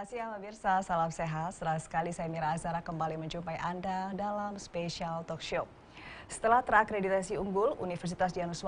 siang pemirsa, salam sehat. Senang sekali saya Mira Azara kembali menjumpai Anda dalam spesial talk show. Setelah terakreditasi unggul, Universitas UDINUS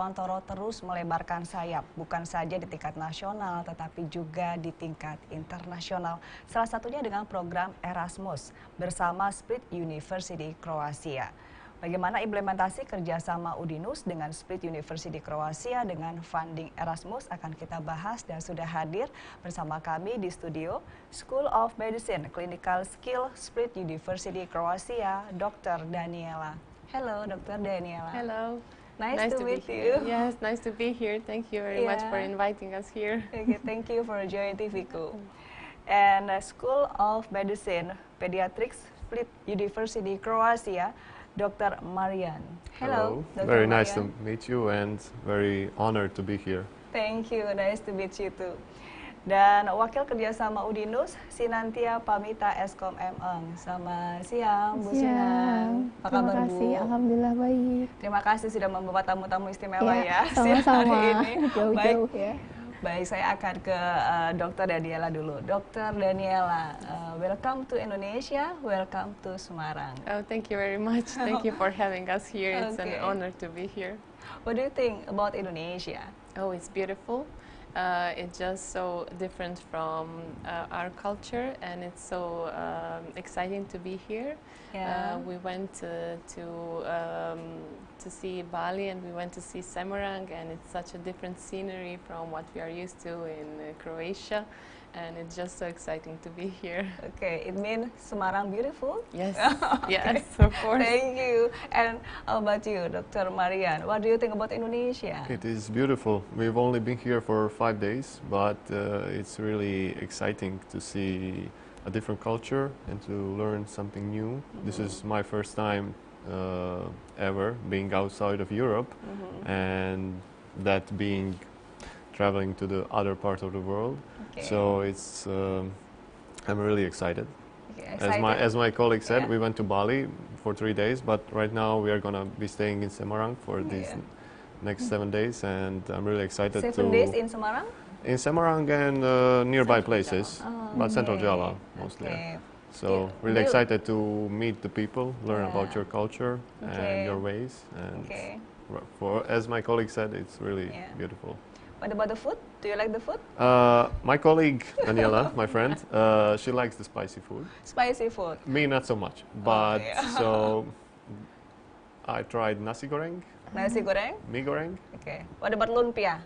terus melebarkan sayap, bukan saja di tingkat nasional, tetapi juga di tingkat internasional. Salah satunya dengan program Erasmus bersama Split University Croatia. Bagaimana implementasi kerjasama UDINUS dengan Split University Croatia dengan funding Erasmus akan kita bahas dan sudah hadir bersama kami di studio School of Medicine Clinical Skill Split University Croatia, Dr. Daniela. Hello, Dr. Daniela. Hello. Nice to meet you. Yes, nice to be here. Thank you very much for inviting us here. Okay, thank you for joining TVku. And School of Medicine Pediatrics Split University Croatia, Dr. Marian. Hello, Dr. Very Marian. nice to meet you and very honored to be here. Thank you, nice to meet you too. Dan Wakil Kerjasama UDINUS, Sinantia Pamita Eskom Eng. Selamat siang, Bu Sinan. Apa kabar, Bu? Terima kasih, alhamdulillah baik. Terima kasih sudah membawa tamu-tamu istimewa ya sama-sama. hari ini. Jauh-jauh ya. Baik, saya akan ke Dr. Daniela dulu. Dr. Daniela, welcome to Indonesia, welcome to Semarang. Oh, thank you very much. Thank you for having us here. It's an honor to be here. What do you think about Indonesia? Oh, it's beautiful. It's just so different from our culture, and it's so exciting to be here. Yeah. We went to see Bali, and we went to see Semarang, and it's such a different scenery from what we are used to in Croatia, and it's just so exciting to be here. Okay, it means Semarang beautiful? Yes, Okay. yes, of course. Thank you. And how about you, Dr. Marian? What do you think about Indonesia? It is beautiful. We've only been here for 5 days, but it's really exciting to see a different culture and to learn something new. This is my first time ever being outside of Europe, and that being traveling to the other part of the world. Okay. So it's I'm really excited. Okay, As my colleague said, Yeah. we went to Bali for 3 days, but right now we are gonna be staying in Semarang for these next 7 days, and I'm really excited 7 days in Semarang? in Semarang and nearby places, but Central Okay. Java mostly. Okay. So Yeah. really You- excited to meet the people, learn about Yeah. your culture Okay. and your ways, and Okay. as my colleague said, it's really Yeah. beautiful. What about the food? Do you like the food? My colleague Daniela, my friend, she likes the spicy food. Spicy food. Me, not so much. But yeah. so I tried nasi goreng, Nasi goreng? mee goreng. Okay. What about lumpia?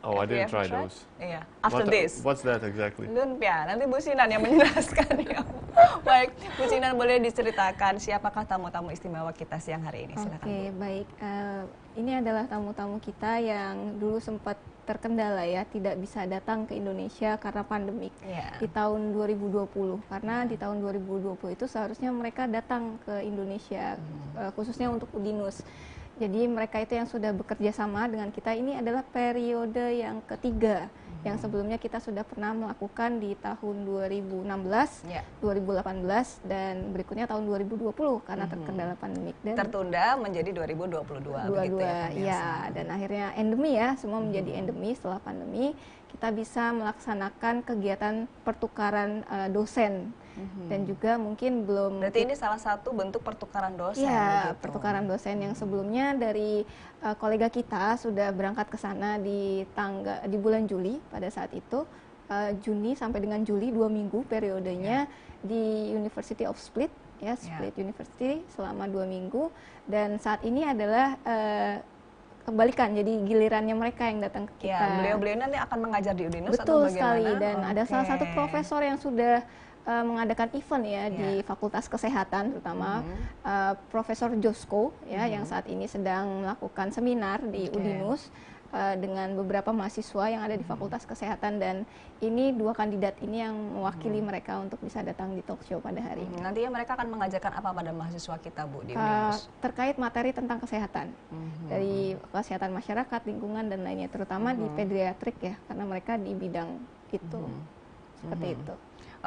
Oh, I Have you didn't ever try tried? those. Iya. After this. What's that exactly? Lumpia. Nanti Bu Sinan yang menjelaskan ya. Baik, Bu Sinan boleh diceritakan siapakah tamu-tamu istimewa kita siang hari ini? Silakan. Oke, baik. Ini adalah tamu-tamu kita yang dulu sempat terkendala ya, tidak bisa datang ke Indonesia karena pandemik Iya. di tahun 2020. Karena di tahun 2020 itu seharusnya mereka datang ke Indonesia, khususnya untuk UDINUS. Jadi mereka itu yang sudah bekerja sama dengan kita, ini adalah periode yang ketiga. Yang sebelumnya kita sudah pernah melakukan di tahun 2016, Ya. 2018, dan berikutnya tahun 2020 karena terkendala pandemik. Dan Tertunda menjadi 2022 begitu ya. pemirsa? ya, dan akhirnya endemi ya, semua menjadi endemi. Setelah pandemi kita bisa melaksanakan kegiatan pertukaran dosen, dan juga mungkin belum. Berarti ini salah satu bentuk pertukaran dosen. Ya, begitu. pertukaran dosen yang sebelumnya dari kolega kita sudah berangkat ke sana di bulan Juli pada saat itu, Juni sampai dengan Juli, 2 minggu periodenya di University of Split, ya Split University selama 2 minggu, dan saat ini adalah kebalikan, jadi gilirannya mereka yang datang ke kita. Ya, beliau-beliau nanti akan mengajar di UDINUS atau Betul bagaimana? sekali, dan ada salah Oke. satu profesor yang sudah mengadakan event ya di Fakultas Kesehatan, terutama Profesor Josko ya, yang saat ini sedang melakukan seminar di UDINUS dengan beberapa mahasiswa yang ada di Fakultas Kesehatan, dan ini 2 kandidat ini yang mewakili mereka untuk bisa datang di talk show pada hari ini. Nantinya mereka akan mengajarkan apa pada mahasiswa kita, Bu, di UDINUS? Terkait materi tentang kesehatan, dari kesehatan masyarakat, lingkungan, dan lainnya, terutama di pediatrik ya, karena mereka di bidang itu, seperti itu.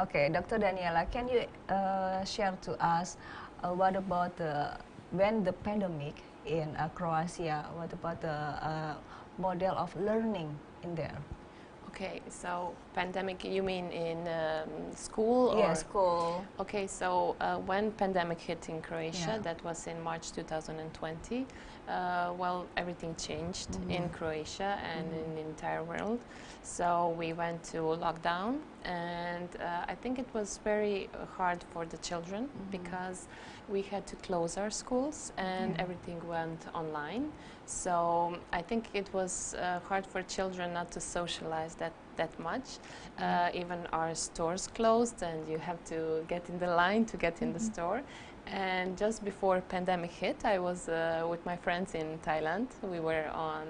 Okay, Dr. Daniela, can you share to us what about when the pandemic in Croatia? What about the model of learning in there? Okay, so pandemic, you mean in school? Yeah, or? school. Okay, so when pandemic hit in Croatia, Yeah. that was in March 2020, well, everything changed in Croatia and in the entire world. So we went to lockdown, and I think it was very hard for the children because we had to close our schools and everything went online. So I think it was hard for children not to socialize that much. Even our stores closed, and you have to get in the line to get in the store. And just before pandemic hit, I was with my friends in Thailand. We were on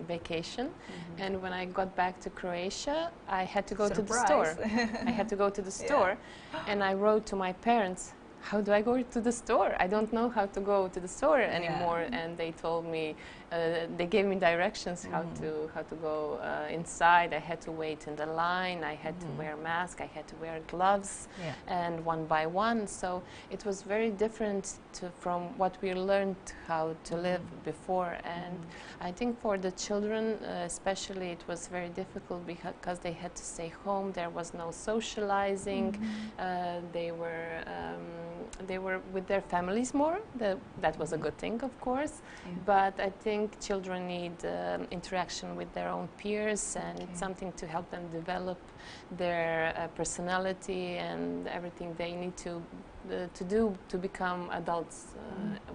vacation, and when I got back to Croatia, I had to go to the store. I had to go to the store, and I wrote to my parents, how do I go to the store? I don't know how to go to the store anymore. And they told me, they gave me directions how to go inside. I had to wait in the line. I had to wear a mask. I had to wear gloves, and one by one. So it was very different from what we learned how to live before. And I think for the children, especially, it was very difficult because they had to stay home. There was no socializing. They were with their families more. That was a good thing, of course. But I think children need interaction with their own peers, and it's something to help them develop their personality and everything they need to do to become adults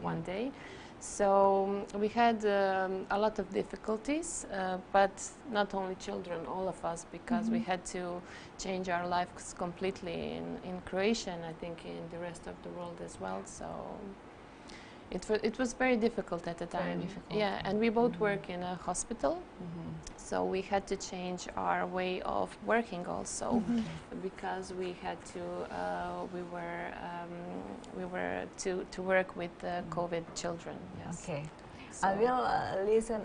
one day. So we had a lot of difficulties, but not only children, all of us, because we had to change our lives completely in Croatia, and I think in the rest of the world as well. So it was very difficult at the time. Very difficult. Yeah, and we both work in a hospital, so we had to change our way of working also, because we had to we were to work with COVID children. Yes. Okay. So I will listen.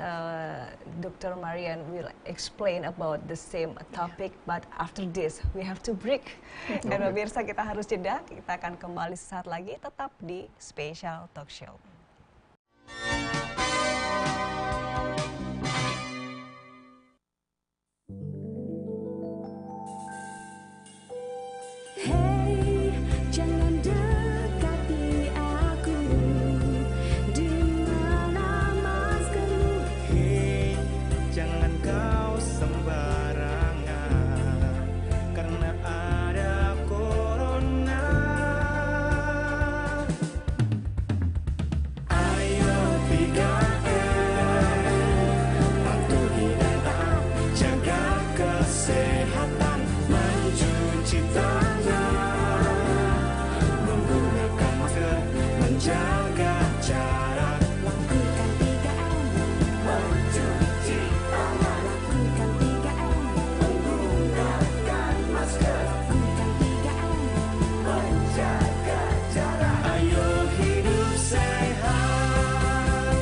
Dr. Marian will explain about the same topic, but after this we have to break. Dan pemirsa, kita harus jeda. Kita akan kembali sesaat lagi, tetap di Special Talk Show. Hey, jangan dekati aku di mana maskermu. Hei, jangan kau sembarangan karena ada corona. Ayo 3M, patuhi dan taat, jaga kesehatan, mencuci tangan, menggunakan masker, menjaga jarak. Lakukan 3M, Mencuci tangan, lakukan 3M, menggunakan masker, lakukan 3M. menjaga jarak. Ayo hidup sehat.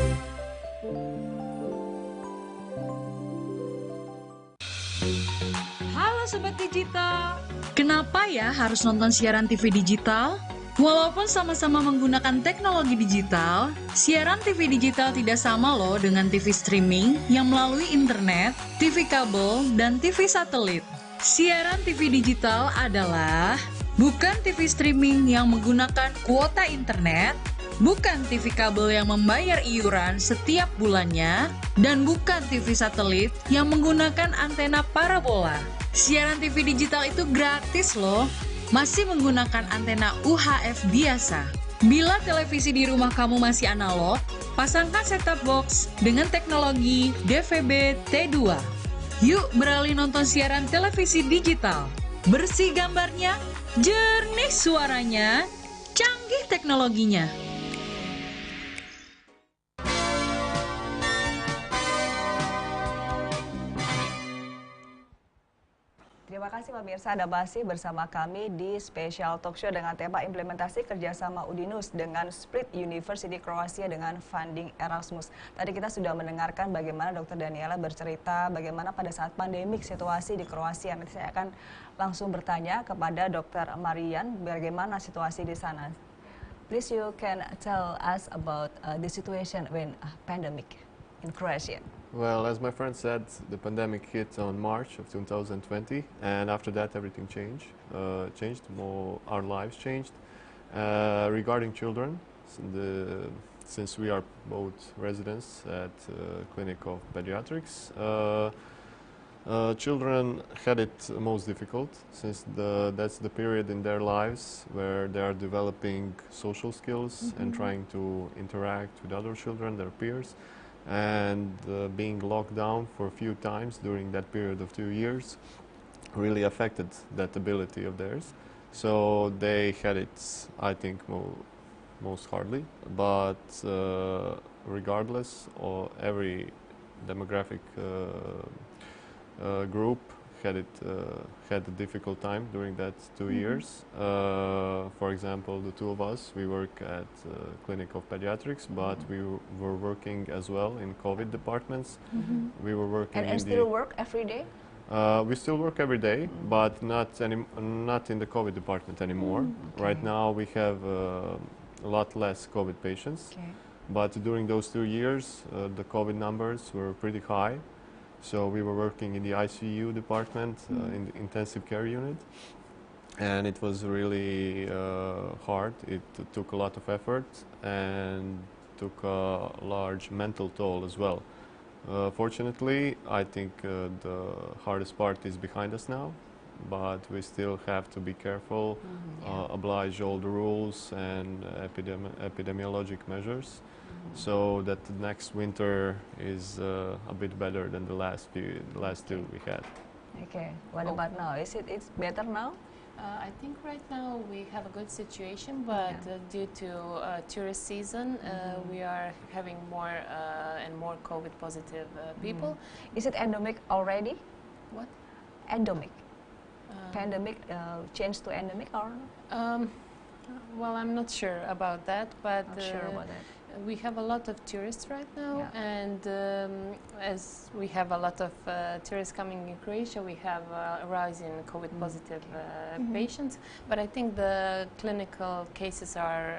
Halo Sobat Digital. Kenapa ya harus nonton siaran TV digital? Walaupun sama-sama menggunakan teknologi digital, siaran TV digital tidak sama loh dengan TV streaming yang melalui internet, TV kabel, dan TV satelit. Siaran TV digital adalah bukan TV streaming yang menggunakan kuota internet, bukan TV kabel yang membayar iuran setiap bulannya, dan bukan TV satelit yang menggunakan antena parabola. Siaran TV digital itu gratis loh, masih menggunakan antena UHF biasa. Bila televisi di rumah kamu masih analog, pasangkan set-top box dengan teknologi DVB T2. Yuk beralih nonton siaran televisi digital. Bersih gambarnya, jernih suaranya, canggih teknologinya. Terima kasih pemirsa, Anda masih bersama kami di Special Talk Show dengan tema Implementasi Kerjasama UDINUS dengan Split University Croatia dengan funding Erasmus. Tadi kita sudah mendengarkan bagaimana Dr. Daniela bercerita bagaimana pada saat pandemik situasi di Kroasia. Nanti saya akan langsung bertanya kepada Dr. Marian bagaimana situasi di sana. Please you can tell us about the situation when pandemic in Croatia. Well, as my friend said, the pandemic hit on March of 2020, and after that everything changed. Our lives changed. Regarding children, since we are both residents at Clinic of Pediatrics, children had it most difficult since that's the period in their lives where they are developing social skills and trying to interact with other children, their peers. And being locked down for a few times during that period of 2 years really affected that ability of theirs. So they had it, I think, most hardly. But regardless, every demographic group had a difficult time during that 2 years. For example, the two of us, we work at Clinic of Pediatrics, but we were working as well in COVID departments. We were working And still work every day? we still work every day, but not in the COVID department anymore. Right now we have a lot less COVID patients. Okay. But during those 2 years, the COVID numbers were pretty high. So we were working in the ICU department, in the intensive care unit. And it was really hard. It took a lot of effort and took a large mental toll as well. Fortunately, I think the hardest part is behind us now, but we still have to be careful, oblige all the rules and epidemiologic measures, so that the next winter is a bit better than the last two we had. Okay. What about now? It's better now? I think right now we have a good situation, but due to tourist season, we are having more and more COVID positive people. Is it endemic already? What? Endemic. Pandemic changed to endemic or no? Well, I'm not sure about that, but Not sure about that. we have a lot of tourists right now, Yeah. and as we have a lot of tourists coming in Croatia, we have a rise in COVID positive patients. But I think the clinical cases are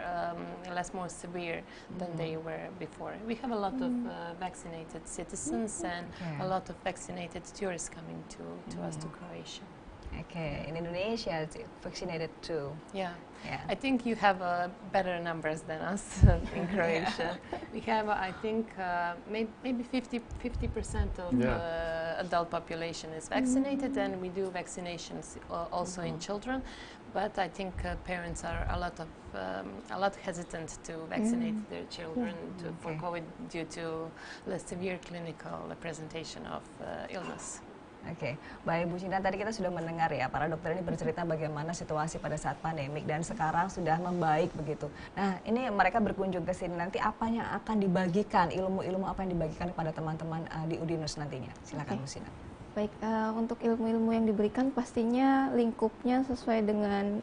more severe than they were before. We have a lot of vaccinated citizens and Okay. a lot of vaccinated tourists coming to us to Croatia. Okay. In Indonesia, it's vaccinated too. Yeah. Yeah. I think you have better numbers than us in Croatia. We have, I think, maybe 50% of the adult population is vaccinated, and we do vaccinations also in children. But I think parents are a lot hesitant to vaccinate their children for Okay. COVID due to less severe clinical presentation of illness. Oke, baik Bu Cinta, tadi kita sudah mendengar ya, para dokter ini bercerita bagaimana situasi pada saat pandemik dan sekarang sudah membaik begitu. Nah, ini mereka berkunjung ke sini, nanti apa yang akan dibagikan, ilmu-ilmu apa yang dibagikan kepada teman-teman di UDINUS nantinya? Silakan Bu Cinta. Baik, untuk ilmu-ilmu yang diberikan pastinya lingkupnya sesuai dengan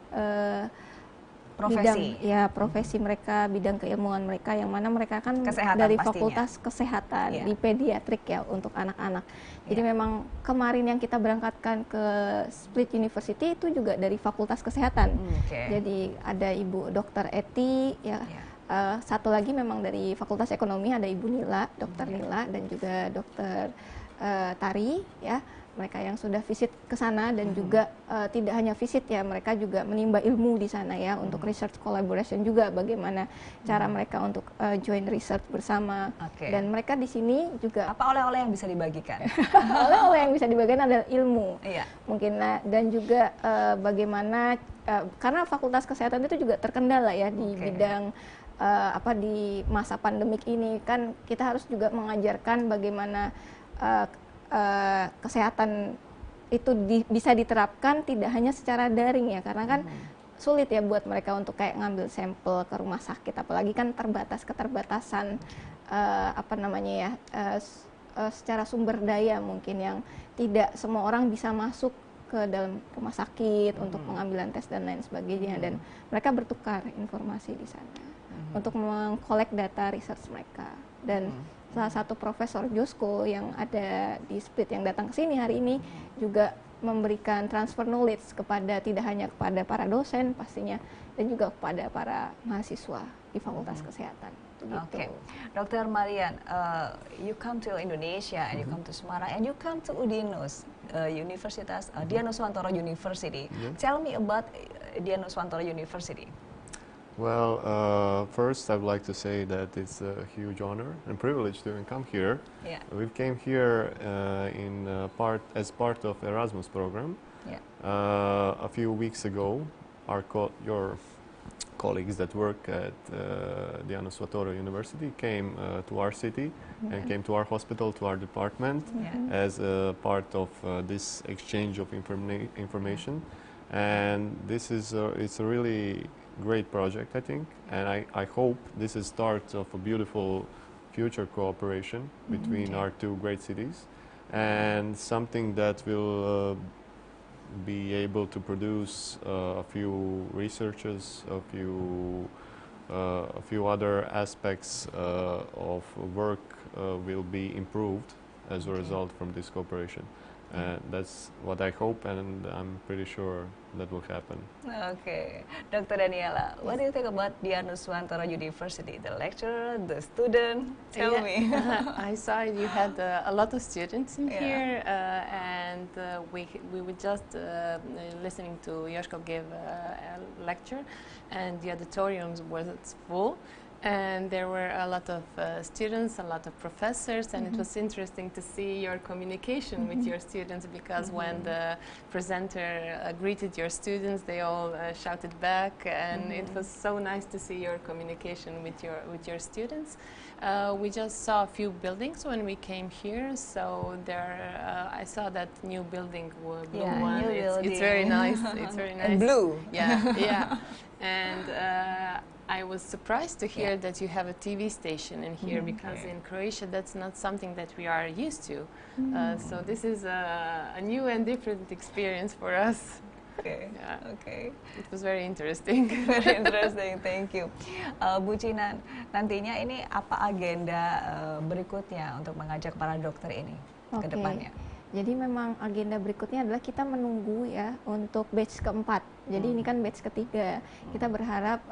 Profesi. profesi mereka, bidang keilmuan mereka, yang mana mereka kan Kesehatan dari pastinya. fakultas kesehatan Iya. di pediatrik ya untuk anak-anak. Jadi Iya. memang kemarin yang kita berangkatkan ke Split University itu juga dari fakultas kesehatan. Oke. Jadi ada Ibu Dr. Eti ya. Iya. Satu lagi memang dari Fakultas Ekonomi ada Ibu Nila, Dr. Nila, dan juga Dr. Tari ya. Mereka yang sudah visit ke sana dan juga tidak hanya visit ya, mereka juga menimba ilmu di sana ya untuk research collaboration juga, bagaimana cara mereka untuk join research bersama. Oke. Dan mereka di sini juga Apa oleh-oleh yang bisa dibagikan? oleh-oleh yang bisa dibagikan adalah ilmu. Iya. Mungkin dan juga bagaimana karena Fakultas Kesehatan itu juga terkendala ya di Oke. bidang di masa pandemik ini, kan kita harus juga mengajarkan bagaimana kesehatan itu bisa diterapkan tidak hanya secara daring ya, karena kan sulit ya buat mereka untuk kayak ngambil sampel ke rumah sakit, apalagi kan keterbatasan secara sumber daya mungkin, yang tidak semua orang bisa masuk ke dalam rumah sakit untuk pengambilan tes dan lain sebagainya, dan mereka bertukar informasi di sana untuk mengkolek data research mereka. Dan salah satu Profesor Josko yang ada di Split yang datang ke sini hari ini juga memberikan transfer knowledge tidak hanya kepada para dosen pastinya, dan juga kepada para mahasiswa di Fakultas Kesehatan. Gitu. Okay, Dr. Marian, you come to Indonesia and you come to Semarang and you come to UDINUS, Universitas Dianuswantoro University. Yeah. Tell me about Dianuswantoro University. Well, first I would like to say that it's a huge honor and privilege to even come here. Yeah. We came here as part of Erasmus program. Yeah. A few weeks ago, your colleagues that work at Dianuswantoro University came to our city and came to our hospital, to our department, as a part of this exchange of information. And this is it's a really great project, I think, and I hope this is start of a beautiful future cooperation between our two great cities, and something that will be able to produce a few researchers, a few other aspects of work will be improved as a result from this cooperation. That's what I hope, and I'm pretty sure that will happen. Okay, Dr. Daniela, what do you think about Dianuswantoro University? The lecturer, the student? Tell me. I saw you had a lot of students in Yeah. here, and we were just listening to Joško give a lecture, and the auditorium was full. And there were a lot of students, a lot of professors, and it was interesting to see your communication with your students, because when the presenter greeted your students, they all shouted back, and it was so nice to see your communication with your students. We just saw a few buildings when we came here, so there I saw that new building, blue Yeah, one. new It's very building. nice. It's very nice. And blue. Yeah, yeah. And I was surprised to hear that you have a TV station in here, because in Croatia that's not something that we are used to. So this is a new and different experience for us. Okay. Yeah. Okay. It was very interesting. Very interesting, thank you. Bu Cinan, nantinya ini apa agenda berikutnya untuk mengajak para dokter ini ke depannya? Jadi memang agenda berikutnya adalah kita menunggu ya untuk batch keempat. Jadi ini kan batch ketiga. Kita berharap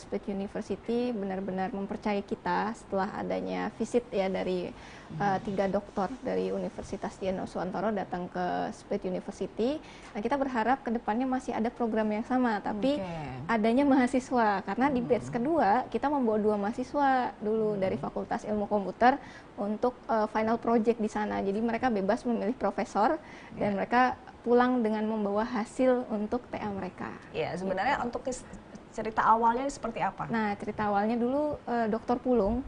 Split University benar-benar mempercayai kita setelah adanya visit ya dari 3 dokter dari Universitas Dianuswantoro datang ke Split University. Nah, kita berharap ke depannya masih ada program yang sama, tapi adanya mahasiswa. Karena di batch kedua kita membawa 2 mahasiswa dulu dari Fakultas Ilmu Komputer untuk final project di sana. Jadi mereka bebas memilih profesor dan mereka pulang dengan membawa hasil untuk TA mereka. Ya, sebenarnya untuk cerita awalnya seperti apa? Nah, cerita awalnya dulu Dr. Pulung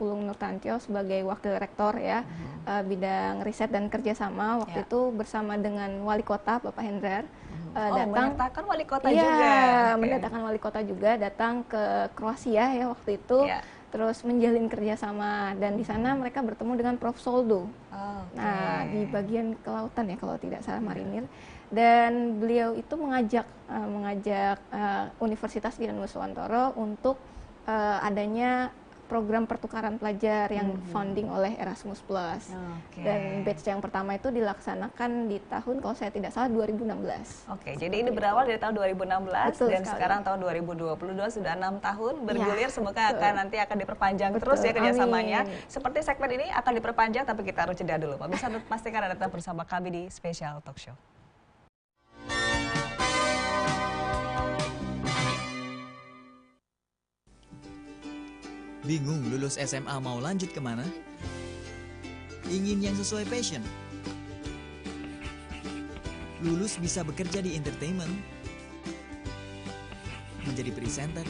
Nurtantio sebagai wakil rektor ya, bidang riset dan kerjasama waktu itu bersama dengan wali kota Bapak Hendrar datang. Menyertakan wali kota Iya, juga. mendatangkan wali kota juga datang ke Kroasia ya waktu itu. Terus menjalin kerjasama, dan di sana mereka bertemu dengan Prof. Soldo. Nah, di bagian kelautan ya kalau tidak salah, marinir. Dan beliau itu mengajak Universitas Dianuswantoro untuk adanya program pertukaran pelajar yang founding oleh Erasmus Plus. Dan batch yang pertama itu dilaksanakan di tahun, kalau saya tidak salah, 2016. Oke, jadi ini berawal dari tahun 2016. Betul dan sekali. sekarang tahun 2022 sudah 6 tahun bergulir. Semoga nanti akan diperpanjang terus ya kerjasamanya. Seperti segmen ini akan diperpanjang, tapi kita harus jeda dulu. Pak, bisa pastikan Anda tetap bersama kami di Special Talk Show. Bingung lulus SMA mau lanjut kemana? Ingin yang sesuai passion? Lulus bisa bekerja di entertainment, menjadi presenter,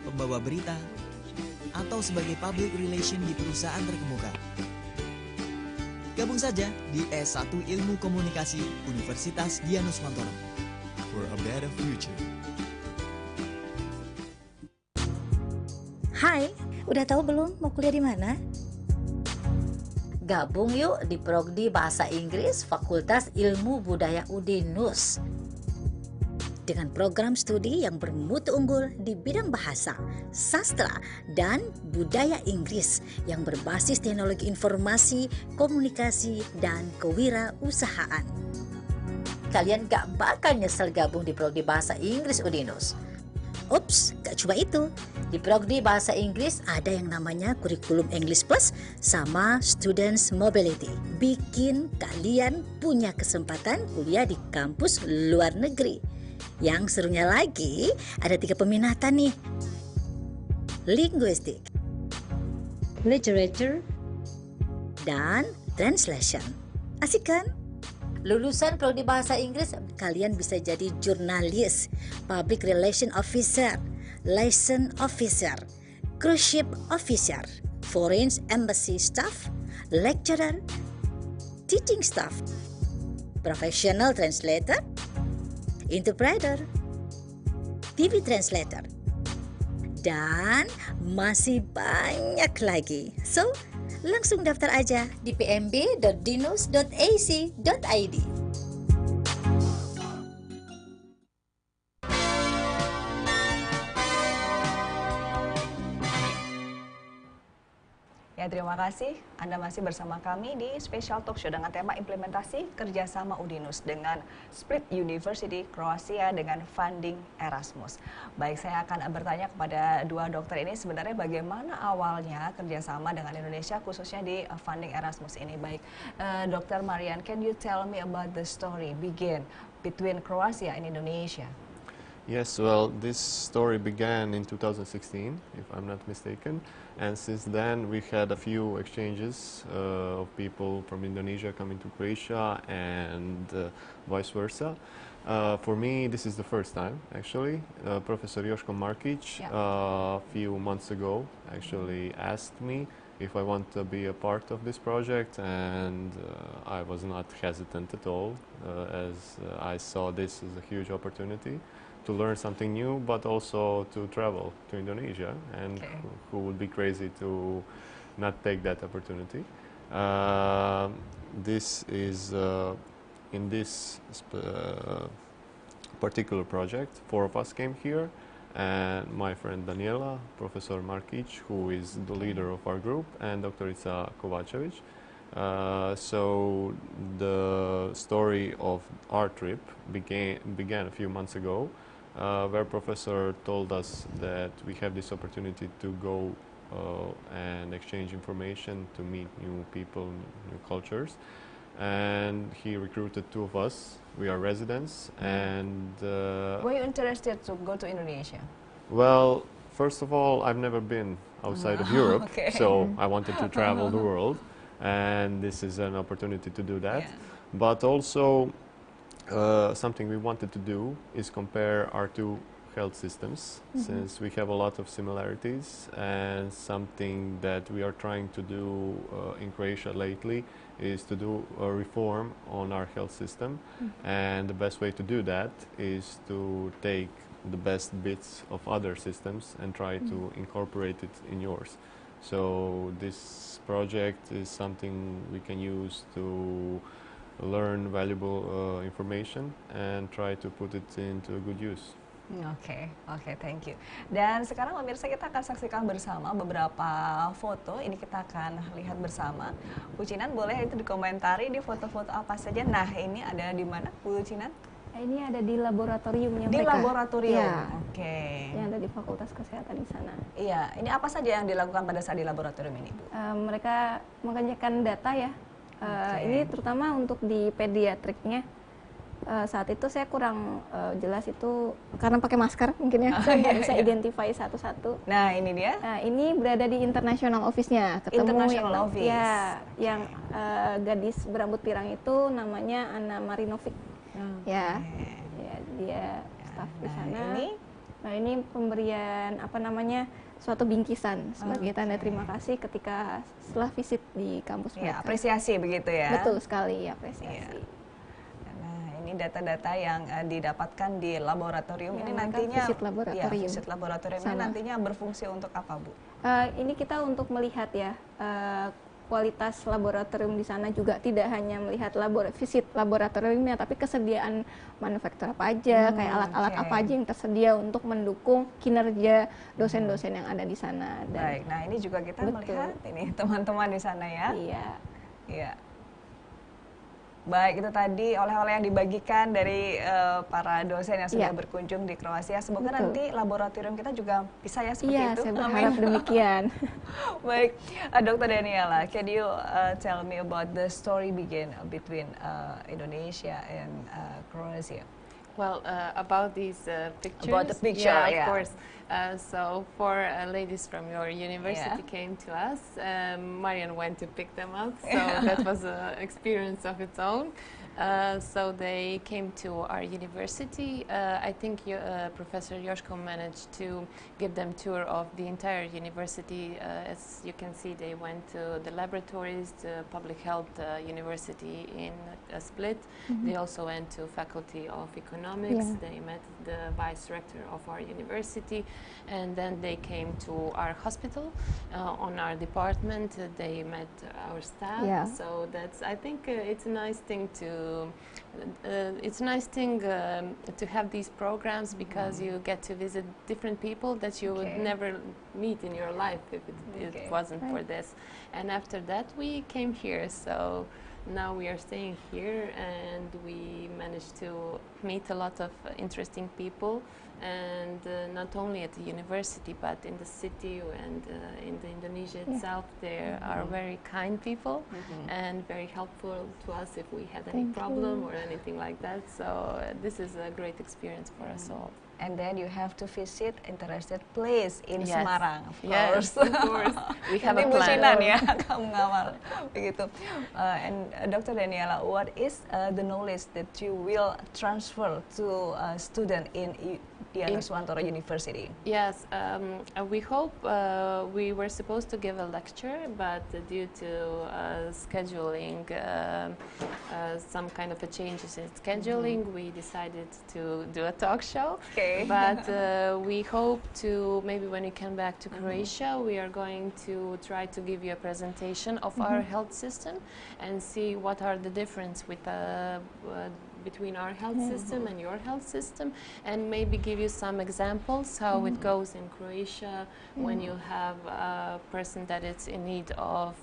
pembawa berita, atau sebagai public relation di perusahaan terkemuka. Gabung saja di S1 Ilmu Komunikasi Universitas Dianuswantoro. For a better future. Hai, udah tahu belum mau kuliah di mana? Gabung yuk di Prodi Bahasa Inggris Fakultas Ilmu Budaya UDINUS. Dengan program studi yang bermutu unggul di bidang bahasa, sastra, dan budaya Inggris yang berbasis teknologi informasi, komunikasi, dan kewirausahaan. Kalian gak bakal nyesel gabung di Prodi Bahasa Inggris UDINUS. Ups, gak cuma itu. Di Prodi Bahasa Inggris ada yang namanya kurikulum English Plus sama Students Mobility. Bikin kalian punya kesempatan kuliah di kampus luar negeri. Yang serunya lagi, ada 3 peminatan nih. Linguistik, Literature, dan Translation. Asik kan? Lulusan Prodi Bahasa Inggris, kalian bisa jadi jurnalis, public relation officer, liaison officer, cruise ship officer, foreign embassy staff, lecturer, teaching staff, professional translator, interpreter, TV translator, dan masih banyak lagi. So, langsung daftar aja di pmb.dinus.ac.id. Ya, terima kasih. Anda masih bersama kami di Special Talk Show dengan tema Implementasi Kerjasama UDINUS dengan Split University Croatia dengan funding Erasmus. Baik, saya akan bertanya kepada dua dokter ini sebenarnya bagaimana awalnya kerjasama dengan Indonesia khususnya di funding Erasmus ini. Baik, Dr. Marian, can you tell me about the story begin between Croatia and Indonesia? Yes, well, this story began in 2016, if I'm not mistaken, and since then we had a few exchanges of people from Indonesia coming to Croatia and vice versa. For me, this is the first time, actually. Professor Joško Markic, a few months ago, actually asked me if I want to be a part of this project, and I was not hesitant at all, as I saw this as a huge opportunity to learn something new, but also to travel to Indonesia, and who would be crazy to not take that opportunity. This is in this particular project, 4 of us came here, and my friend Daniela, Professor Markic, who is the leader of our group, and Dr. Ica Kovacevic. So the story of our trip began a few months ago, where Professor told us that we have this opportunity to go and exchange information, to meet new people, new cultures. And he recruited 2 of us. We are residents, and Were you interested to go to Indonesia? well, first of all, I've never been outside of Europe, so I wanted to travel the world, and this is an opportunity to do that. But also, something we wanted to do is compare our 2 health systems, since we have a lot of similarities, and something that we are trying to do in Croatia lately is to do a reform on our health system, and the best way to do that is to take the best bits of other systems and try to incorporate it in yours. So this project is something we can use to learn valuable information and try to put it into good use. Oke, thank you. Dan sekarang pemirsa kita akan saksikan bersama beberapa foto. Ini kita akan lihat bersama. Bu Cinan boleh itu dikomentari di foto-foto apa saja. Nah, ini ada di mana Bu Cinan? Ini ada di laboratoriumnya Di mereka. laboratorium. Ya, Oke. yang ada di Fakultas Kesehatan di sana. Iya, ini apa saja yang dilakukan pada saat di laboratorium ini, Bu? Mereka mengerjakan data ya. Ini terutama untuk di pediatriknya. Saat itu saya kurang jelas itu karena pakai masker mungkin ya, saya nggak bisa identify satu-satu. Nah, ini dia. Nah, ini berada di International Office-nya. Ketemu International yang, Office. Ya, yang gadis berambut pirang itu namanya Anna Marinovic. Ya, dia staf di sana. Ini pemberian apa namanya, suatu bingkisan sebagai tanda terima kasih ketika setelah visit di kampus mereka. Apresiasi begitu ya. Betul sekali, apresiasi. Ini data-data yang didapatkan di laboratorium ini nantinya visit laboratorium. visit laboratorium ini nantinya berfungsi untuk apa, Bu? Ini kita untuk melihat ya kualitas laboratorium di sana, juga tidak hanya melihat visit laboratoriumnya, tapi kesediaan manufaktur apa aja, kayak alat-alat apa aja yang tersedia untuk mendukung kinerja dosen-dosen yang ada di sana. Dan baik, nah ini juga kita melihat ini teman-teman di sana ya. Iya. Baik, itu tadi oleh-oleh yang dibagikan dari para dosen yang sudah berkunjung di Kroasia. Semoga nanti laboratorium kita juga bisa ya seperti Iya, itu. saya berharap demikian. Baik, Dr. Daniela, can you tell me about the story begin between Indonesia and Croatia? Well, about these pictures. About the picture, yeah, of course. So 4 ladies from your university came to us. Marian went to pick them up, so that was an experience of its own. So they came to our university. I think Professor Joško managed to give them tour of the entire university. As you can see, they went to the laboratories, the Public Health University in Split. They also went to Faculty of Economics. They met the Vice Rector of our university, and then they came to our hospital. On our department, they met our staff. So that's, I think, it's a nice thing to. It's a nice thing to have these programs because you get to visit different people that you would never meet in your life if it wasn't for this. And after that, we came here. So now we are staying here, and we managed to meet a lot of interesting people. And not only at the university, but in the city and in the Indonesia itself, there are very kind people and very helpful to us if we had any problem or anything like that. So this is a great experience for us all. And then you have to visit interested place in Semarang, of course. course. Of course. We have a plan. plan. Kamu ngawal begitu. And Dr. Daniela, what is the knowledge that you will transfer to a student in UDINUS University? Yes, we hope. We were supposed to give a lecture, but due to scheduling, some kind of a changes in scheduling, we decided to do a talk show. But we hope to, maybe when we come back to Croatia, we are going to try to give you a presentation of our health system and see what are the difference with between our health system and your health system, and maybe give you some examples how it goes in Croatia when you have a person that is in need of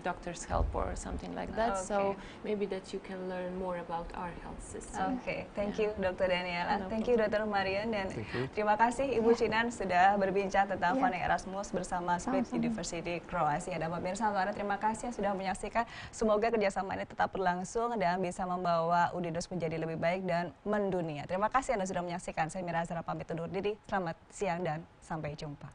doctor's help or something like that. So maybe that you can learn more about our health system. Thank you, Dr. Daniela. Thank you, Dr. Marian, dan terima kasih Ibu Cinan sudah berbincang tentang funding Erasmus bersama Split University Kroasia. Dan pemirsa, terima kasih yang sudah menyaksikan. Semoga kerjasama ini tetap berlangsung dan bisa membawa UDINUS menjadi lebih baik dan mendunia. Terima kasih Anda sudah menyaksikan. Saya Mira Azhara pamit undur diri. Selamat siang dan sampai jumpa.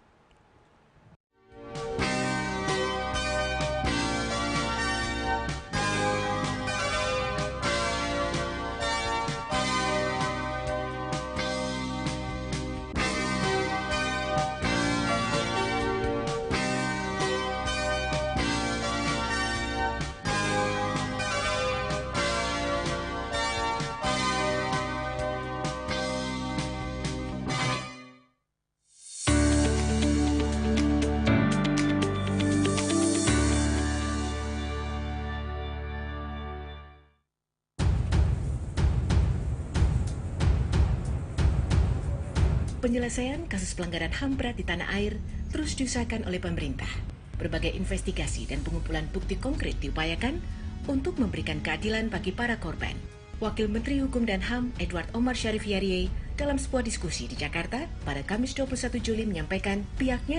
Penyelesaian kasus pelanggaran HAM berat di tanah air terus diusahakan oleh pemerintah. Berbagai investigasi dan pengumpulan bukti konkret diupayakan untuk memberikan keadilan bagi para korban. Wakil Menteri Hukum dan HAM Edward Omar Syarif Yarie dalam sebuah diskusi di Jakarta pada Kamis 21 Juli menyampaikan pihaknya